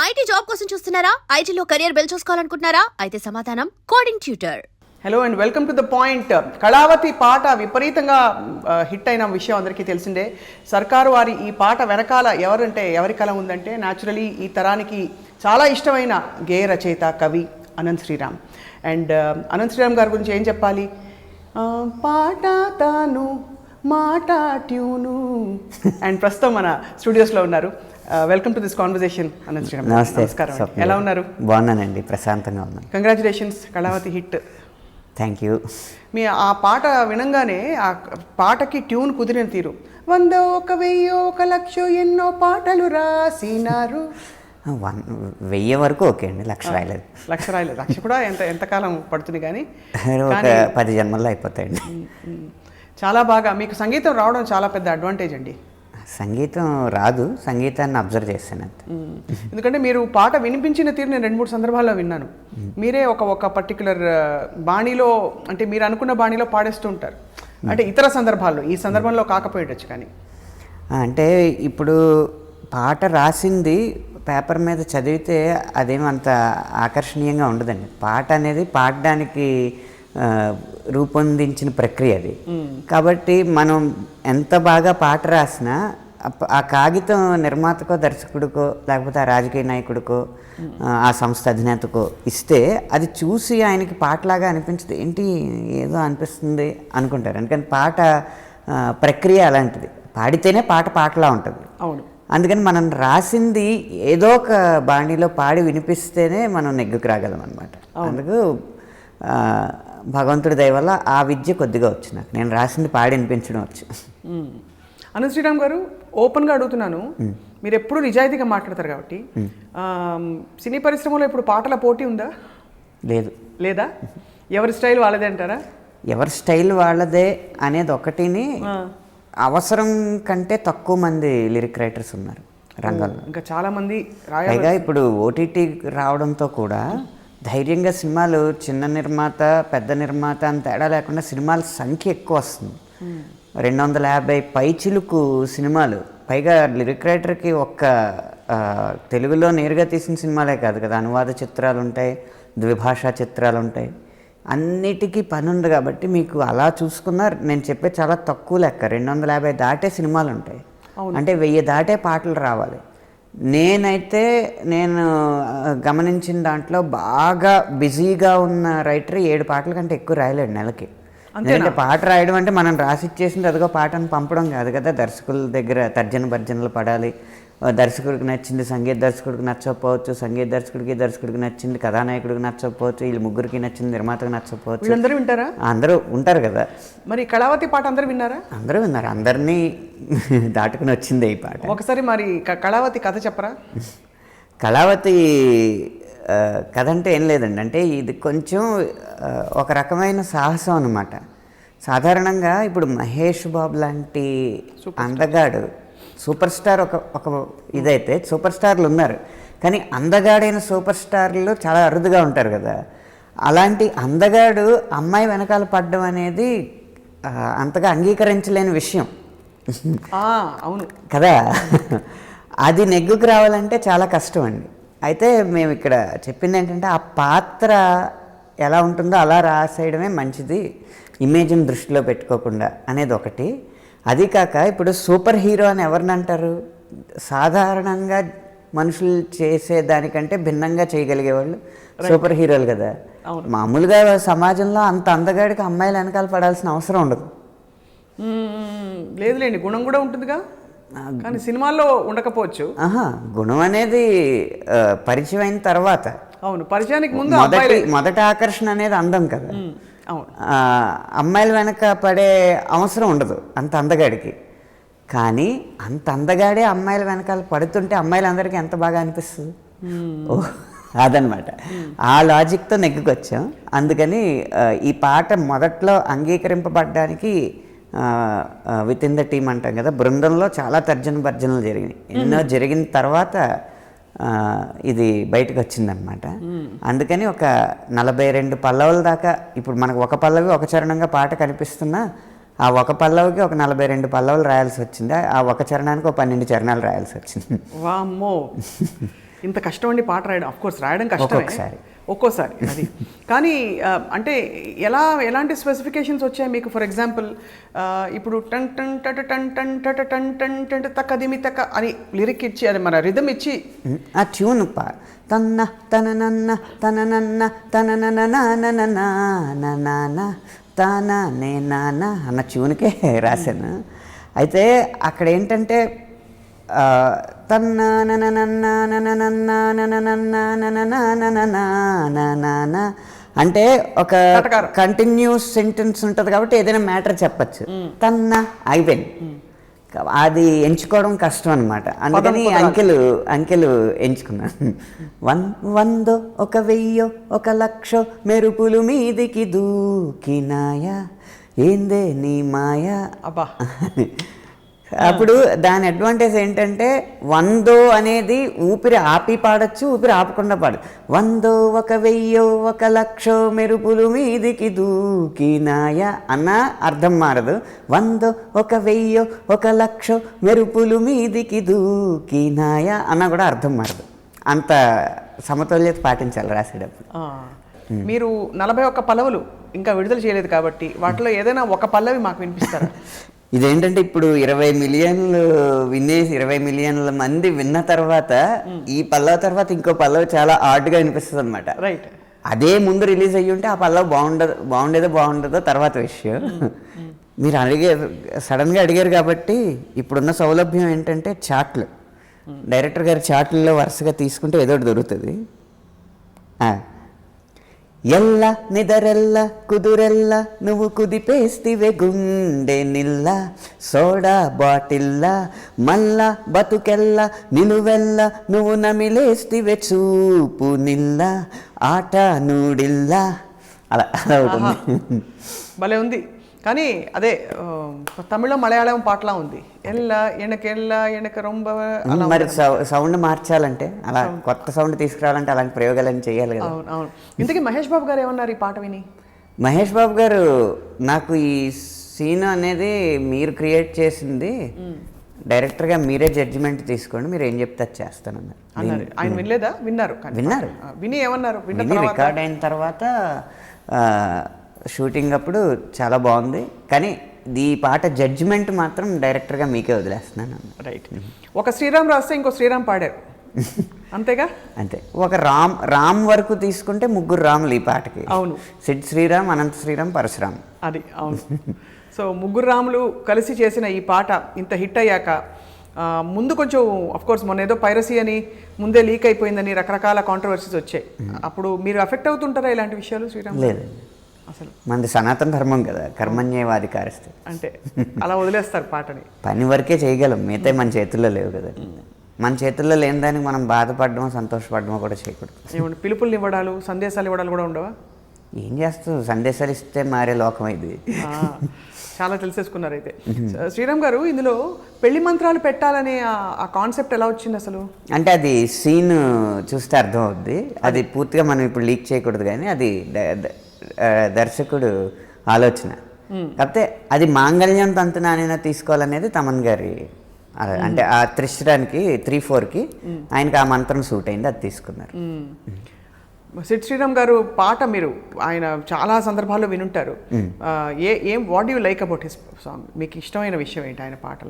IT job కోసం చూస్తున్నారా? ఐటీలో కెరియర్ బిల్డ్ చూసుకోవాలనుకుంటున్నారా? అయితే సమాధానం coding tutor. Hello and welcome to the point. Kalavathi పాట విపరీతంగా హిట్ అయిన విషయం అందరికీ తెలిసిందే. సర్కారు వారి ఈ పాట వెనకాల ఎవరి కళ ఉందంటే న్యాచురలీ ఈ తరానికి చాలా ఇష్టమైన గేయ రచయిత కవి అనంత్ శ్రీరామ్. అండ్ అనంత్ శ్రీరామ్ గారి గురించి ఏం చెప్పాలి? పాట తాను మాట ట్యూను. అండ్ ప్రస్తుతం మన స్టూడియోస్లో ఉన్నారు. Welcome to this conversation Anant Sriram. నమస్కారం. ఎలా ఉన్నారు? బాగున్నానండి, ప్రశాంతంగా ఉన్నాను. Congratulations, Kalavathi hit. Thank you. మీ ఆ పాట వినంగానే ఆ పాటకి ట్యూన్ కుదిరిన తీరు, 100 1000 1,00,000 ఎన్నో పాటలు రాసినారు. 1000 వరకు ఓకే అండి, 1,00,000 రాయలేదు. 1,00,000 రాయలేదు. 1,00,000 కూడా ఎంతకాలం పడుతుంది కానీ ఒక 10 జన్మల్లో అయిపోతాయండి. చాలా బాగా మీకు సంగీతం రావడం చాలా పెద్ద అడ్వాంటేజ్ అండి. సంగీతం రాదు, సంగీతాన్ని అబ్జర్వ్ చేస్తాను అంతే. ఎందుకంటే మీరు పాట వినిపించిన తీరు నేను 2-3 సందర్భాల్లో విన్నాను. మీరే ఒక పర్టికులర్ బాణీలో, అంటే మీరు అనుకున్న బాణీలో పాడేస్తూ ఉంటారు. అంటే ఇతర సందర్భాల్లో, ఈ సందర్భంలో కాకపోయేటచ్చు కానీ. అంటే ఇప్పుడు పాట రాసింది పేపర్ మీద చదివితే అదేమంత ఆకర్షణీయంగా ఉండదండి. పాట అనేది పాడడానికి రూపొందించిన ప్రక్రియ అది. కాబట్టి మనం ఎంత బాగా పాట రాసినా ఆ కాగితం నిర్మాతకో దర్శకుడికో లేకపోతే ఆ రాజకీయ నాయకుడికో ఆ సంస్థ అధినేతకో ఇస్తే అది చూసి ఆయనకి పాటలాగా అనిపించదు, ఏంటి ఏదో అనిపిస్తుంది అనుకుంటారు. ఎందుకంటే పాట ప్రక్రియ అలాంటిది, పాడితేనే పాట పాటలా ఉంటుంది. అవును. అందుకని మనం రాసింది ఏదో ఒక బాణీలో పాడి వినిపిస్తేనే మనం నెగ్గుకు రాగలం అనమాట. అందుకు భగవంతుడి దయ వల్ల ఆ విద్య కొద్దిగా వచ్చు నాకు. నేను రాసింది పాడి వినిపించడం వచ్చు. అనంత్ శ్రీరామ్ గారు, ఓపెన్గా అడుగుతున్నాను, మీరు ఎప్పుడు నిజాయితీగా మాట్లాడతారు కాబట్టి, సినీ పరిశ్రమలో ఇప్పుడు పాటల పోటీ ఉందా? లేదు. లేదా? ఎవరి స్టైల్ వాళ్ళదే అంటారా? ఎవరి స్టైల్ వాళ్ళదే అనేది ఒకటిని, అవసరం కంటే తక్కువ మంది లిరిక్ రైటర్స్ ఉన్నారు రంగంలో. ఇంకా చాలా మంది పైగా ఇప్పుడు ఓటీటీ రావడంతో కూడా ధైర్యంగా సినిమాలు, చిన్న నిర్మాత పెద్ద నిర్మాత అని తేడా లేకుండా సినిమాల సంఖ్య ఎక్కువ వస్తుంది. 250 పైచిలుకు సినిమాలు. పైగా లిరిక్ రైటర్కి ఒక్క తెలుగులో నేరుగా తీసిన సినిమాలే కాదు కదా, అనువాద చిత్రాలు ఉంటాయి, ద్విభాషా చిత్రాలు ఉంటాయి, అన్నిటికీ పని ఉంది. కాబట్టి మీకు అలా చూసుకున్నా నేను చెప్పే చాలా తక్కువ లెక్క. 250 దాటే సినిమాలు ఉంటాయి, అంటే 1000 దాటే పాటలు రావాలి. నేను గమనించిన దాంట్లో బాగా బిజీగా ఉన్న రైటర్ 7 పాటల కంటే ఎక్కువ రాయలేడు నెలకి. ఎందుకంటే పాట రాయడం అంటే మనం రాసిచ్చేసింది అదిగో పాటను పంపడం కాదు కదా, దర్శకుల దగ్గర తర్జన భర్జనలు పడాలి. దర్శకుడికి నచ్చింది సంగీత దర్శకుడికి నచ్చకపోవచ్చు, సంగీత దర్శకుడికి నచ్చింది కథానాయకుడికి నచ్చకపోవచ్చు, వీళ్ళు ముగ్గురికి నచ్చింది నిర్మాతకు నచ్చకపోవచ్చు. వీళ్ళందరూ వింటారా? అందరూ ఉంటారు కదా. మరి కళావతి పాట అందరూ విన్నారా? అందరూ విన్నారు, అందరినీ దాటుకుని వచ్చింది ఈ పాట. ఒకసారి మరి కళావతి కథ చెప్పరా? కళావతి కథ అంటే ఏం లేదండి, అంటే ఇది కొంచెం ఒక రకమైన సాహసం అన్నమాట. సాధారణంగా ఇప్పుడు మహేష్ బాబు లాంటి అందగాడు సూపర్ స్టార్ ఒక ఇదైతే, సూపర్ స్టార్లు ఉన్నారు కానీ అందగాడైన సూపర్ స్టార్లు చాలా అరుదుగా ఉంటారు కదా. అలాంటి అందగాడు అమ్మాయి వెనకాల పడ్డం అనేది అంతగా అంగీకరించలేని విషయం. అవును కదా. అది నెగ్గుకు రావాలంటే చాలా కష్టం అండి. అయితే మేము ఇక్కడ చెప్పింది ఏంటంటే, ఆ పాత్ర ఎలా ఉంటుందో అలా రాసేయడమే మంచిది, ఇమేజ్ని దృష్టిలో పెట్టుకోకుండా అనేది ఒకటి. అది కాక ఇప్పుడు సూపర్ హీరో అని ఎవరిని అంటారు? సాధారణంగా మనుషులు చేసేదానికంటే భిన్నంగా చేయగలిగేవాళ్ళు సూపర్ హీరోలు కదా. మామూలుగా సమాజంలో అంత అందగాడికి అమ్మాయిలు వెనకాల పడాల్సిన అవసరం ఉండదు. లేదులేండి, గుణం కూడా ఉంటుందిగా, కానీ సినిమాల్లో ఉండకపోవచ్చు. గుణం అనేది పరిచయం అయిన తర్వాత. అవును, పరిచయానికి ముందు మొదటి ఆకర్షణ అనేది అందం కదా. అమ్మాయిల వెనక పడే అవసరం ఉండదు అంత అందగాడికి. కానీ అంత అందగాడే అమ్మాయిల వెనకాల పడుతుంటే అమ్మాయిలందరికీ ఎంత బాగా అనిపిస్తుంది. అదనమాట, ఆ లాజిక్తో నెగ్గుకొచ్చాం. అందుకని ఈ పాట మొదట్లో అంగీకరింపబడ్డానికి విత్ ఇన్ ద టీమ్ అంటాం కదా, బృందంలో చాలా భర్జనలు జరిగినాయి. ఎన్నో జరిగిన తర్వాత ఇది బయటకు వచ్చిందనమాట. అందుకని ఒక 42 పల్లవుల దాకా, ఇప్పుడు మనకు ఒక పల్లవి ఒక చరణంగా పాట కనిపిస్తున్నా ఆ ఒక పల్లవికి ఒక 42 పల్లవులు రాయాల్సి వచ్చింది. ఆ ఒక చరణానికి ఒక 12 చరణాలు రాయాల్సి వచ్చింది. వామ్మో! ఇంత కష్టం అండి పాట రాయడం, ఆఫ్ కోర్స్ రాయడం కష్టమే ఒక్కోసారి అది. కానీ అంటే ఎలాంటి స్పెసిఫికేషన్స్ వచ్చాయి మీకు? ఫర్ ఎగ్జాంపుల్ ఇప్పుడు టన్ టన్ టట టన్ టన్ టట టన్ టన్ టన్ తక్కదిమి తక్క అని లిరిక్ ఇచ్చి, అది మన రిథమ్ ఇచ్చి ఆ ట్యూన్ తన్న తన నన్న తన నన్న తన నన్న తానా నే నాన్న అన్న ట్యూన్కే రాశాను. అయితే అక్కడ ఏంటంటే అంటే ఒక కంటిన్యూస్ సెంటెన్స్ ఉంటుంది కాబట్టి ఏదైనా మ్యాటర్ చెప్పచ్చు. తన్న అయిపోయింది, అది ఎంచుకోవడం కష్టం అనమాట. అందుకని అంకెలు ఎంచుకున్నాను. 100 1000 1,00,000 మెరుపులు మీదికి దూకినాయా ఏందే నీ మాయా. అబ్బా అప్పుడు దాని అడ్వాంటేజ్ ఏంటంటే 100 అనేది ఊపిరి ఆపి పాడచ్చు, ఊపిరి ఆపకుండా పాడచ్చు. 100 1000 1,00,000 మెరుపులు మీదికి దూకినాయా అన్న అర్థం మారదు. 100 1000 1,00,000 మెరుపులు మీదికి దూకినాయా అన్న కూడా అర్థం మారదు. అంత సమతుల్యత పాటించాలి రాసేటప్పుడు. మీరు 41 పల్లవులు ఇంకా విడుదల చేయలేదు కాబట్టి వాటిలో ఏదైనా ఒక పల్లవి మాకు వినిపిస్తారా? ఇదేంటంటే ఇప్పుడు 20 మిలియన్లు వినేసి 20 మిలియన్ల మంది విన్న తర్వాత ఈ పల్లవ తర్వాత ఇంకో పల్లవి చాలా ఆర్డ్గా వినిపిస్తుంది అనమాట. రైట్. అదే ముందు రిలీజ్ అయ్యి ఉంటే ఆ పల్లవి బాగుండేదో తర్వాత విషయం. మీరు సడన్గా అడిగారు కాబట్టి ఇప్పుడున్న సౌలభ్యం ఏంటంటే చాట్లు, డైరెక్టర్ గారి చాట్లలో వరుసగా తీసుకుంటే ఏదో ఒకటి దొరుకుతుంది. ఎల్ల నిదరెల్ల కుదురెల్ల నువ్వు కుదిపేస్తివే గుండె నిల్ల సోడా బాటిల్ల మల్ల బతుకెల్ల నిలువెల్ల నువ్వు నమిలేస్తివే చూపు నిల్ల ఆట నూడిల్ల అలా ఉంటుంది. భలే ఉంది. కానీ అదే తమిళ మలయాళం పాటలా ఉంది. ఎనక రొంబ మరి సౌండ్ మార్చాలంటే అలా కొత్త సౌండ్ తీసుకురావాలంటే అలాంటి ప్రయోగాలను చేయాలి కదా. అవును. ఇంతకీ మహేష్ బాబు గారు ఏమన్నారు ఈ పాట విని? మహేష్ బాబు గారు, నాకు ఈ సీన్ అనేది మీరు క్రియేట్ చేసింది, డైరెక్టర్గా మీరే జడ్జిమెంట్ తీసుకోండి, మీరు ఏం చెప్తే అది చేస్తానన్నారు. ఆయన వినలేదా? విన్నారు. విని ఏమన్నారు? విని రికార్డ్ అయిన తర్వాత షూటింగ్ అప్పుడు చాలా బాగుంది, కానీ ఈ పాట జడ్జిమెంట్ మాత్రం డైరెక్టర్గా మీకే వదిలేస్తున్నాను. రైట్. ఒక శ్రీరామ్ రాస్తే ఇంకో శ్రీరామ్ పాడారు, అంతేగా? అంతే. ఒక రామ్ వరకు తీసుకుంటే 3 రాములు ఈ పాటకి. అవును. సిడ్ శ్రీరామ్, అనంత శ్రీరామ్, పరశురామ్. అది అవును. సో 3 రాములు కలిసి చేసిన ఈ పాట ఇంత హిట్ అయ్యాక ముందు కొంచెం కోర్స్ మొన్న ఏదో పైరసీ అని ముందే లీక్ అయిపోయిందని రకరకాల కాంట్రవర్సీస్ వచ్చాయి. అప్పుడు మీరు ఎఫెక్ట్ అవుతుంటారా ఇలాంటి విషయాలు? శ్రీరామ్ లేదు, అసలు మనది సనాతన ధర్మం కదా, కర్మణ్యేవాధికారస్తే. అంటే అలా వదిలేస్తారు పాటని. పని వరకే చేయగలం, మిగతా మన చేతుల్లో లేవు కదా. మన చేతుల్లో లేని దానికి మనం బాధపడడమో సంతోషపడడమో కూడా చేయకూడదు. ఏమంటే పిలుపులు ఇవ్వడాలు, సందేశాలు ఇవ్వడాలు కూడా ఉండవా? ఏం చేస్తావు, సందేశాలు ఇస్తే మారే లోకం ఇది. చాలా తెలిసేసుకున్నారు అయితే. శ్రీరామ్ గారు, ఇందులో పెళ్లి మంత్రాలు పెట్టాలనే ఆ కాన్సెప్ట్ ఎలా వచ్చింది అసలు? అంటే అది సీన్ చూస్తే అర్థం అవుద్ది. అది పూర్తిగా మనం ఇప్పుడు లీక్ చేయకూడదు, కానీ అది దర్శకుడు ఆలోచన. కాకపోతే అది మాంగళ్యం తంతునానైనా తీసుకోవాలనేది తమన్ గారి, అంటే ఆ త్రిశ్రానికి 3/4కి ఆయనకి ఆ మంత్రం సూట్ అయింది, అది తీసుకున్నారు. సిడ్ శ్రీరామ్ గారు పాట మీరు ఆయన చాలా సందర్భాల్లో వినుంటారు. What you like about his song? మీకు ఇష్టమైన విషయం ఏంటి ఆయన పాటలో?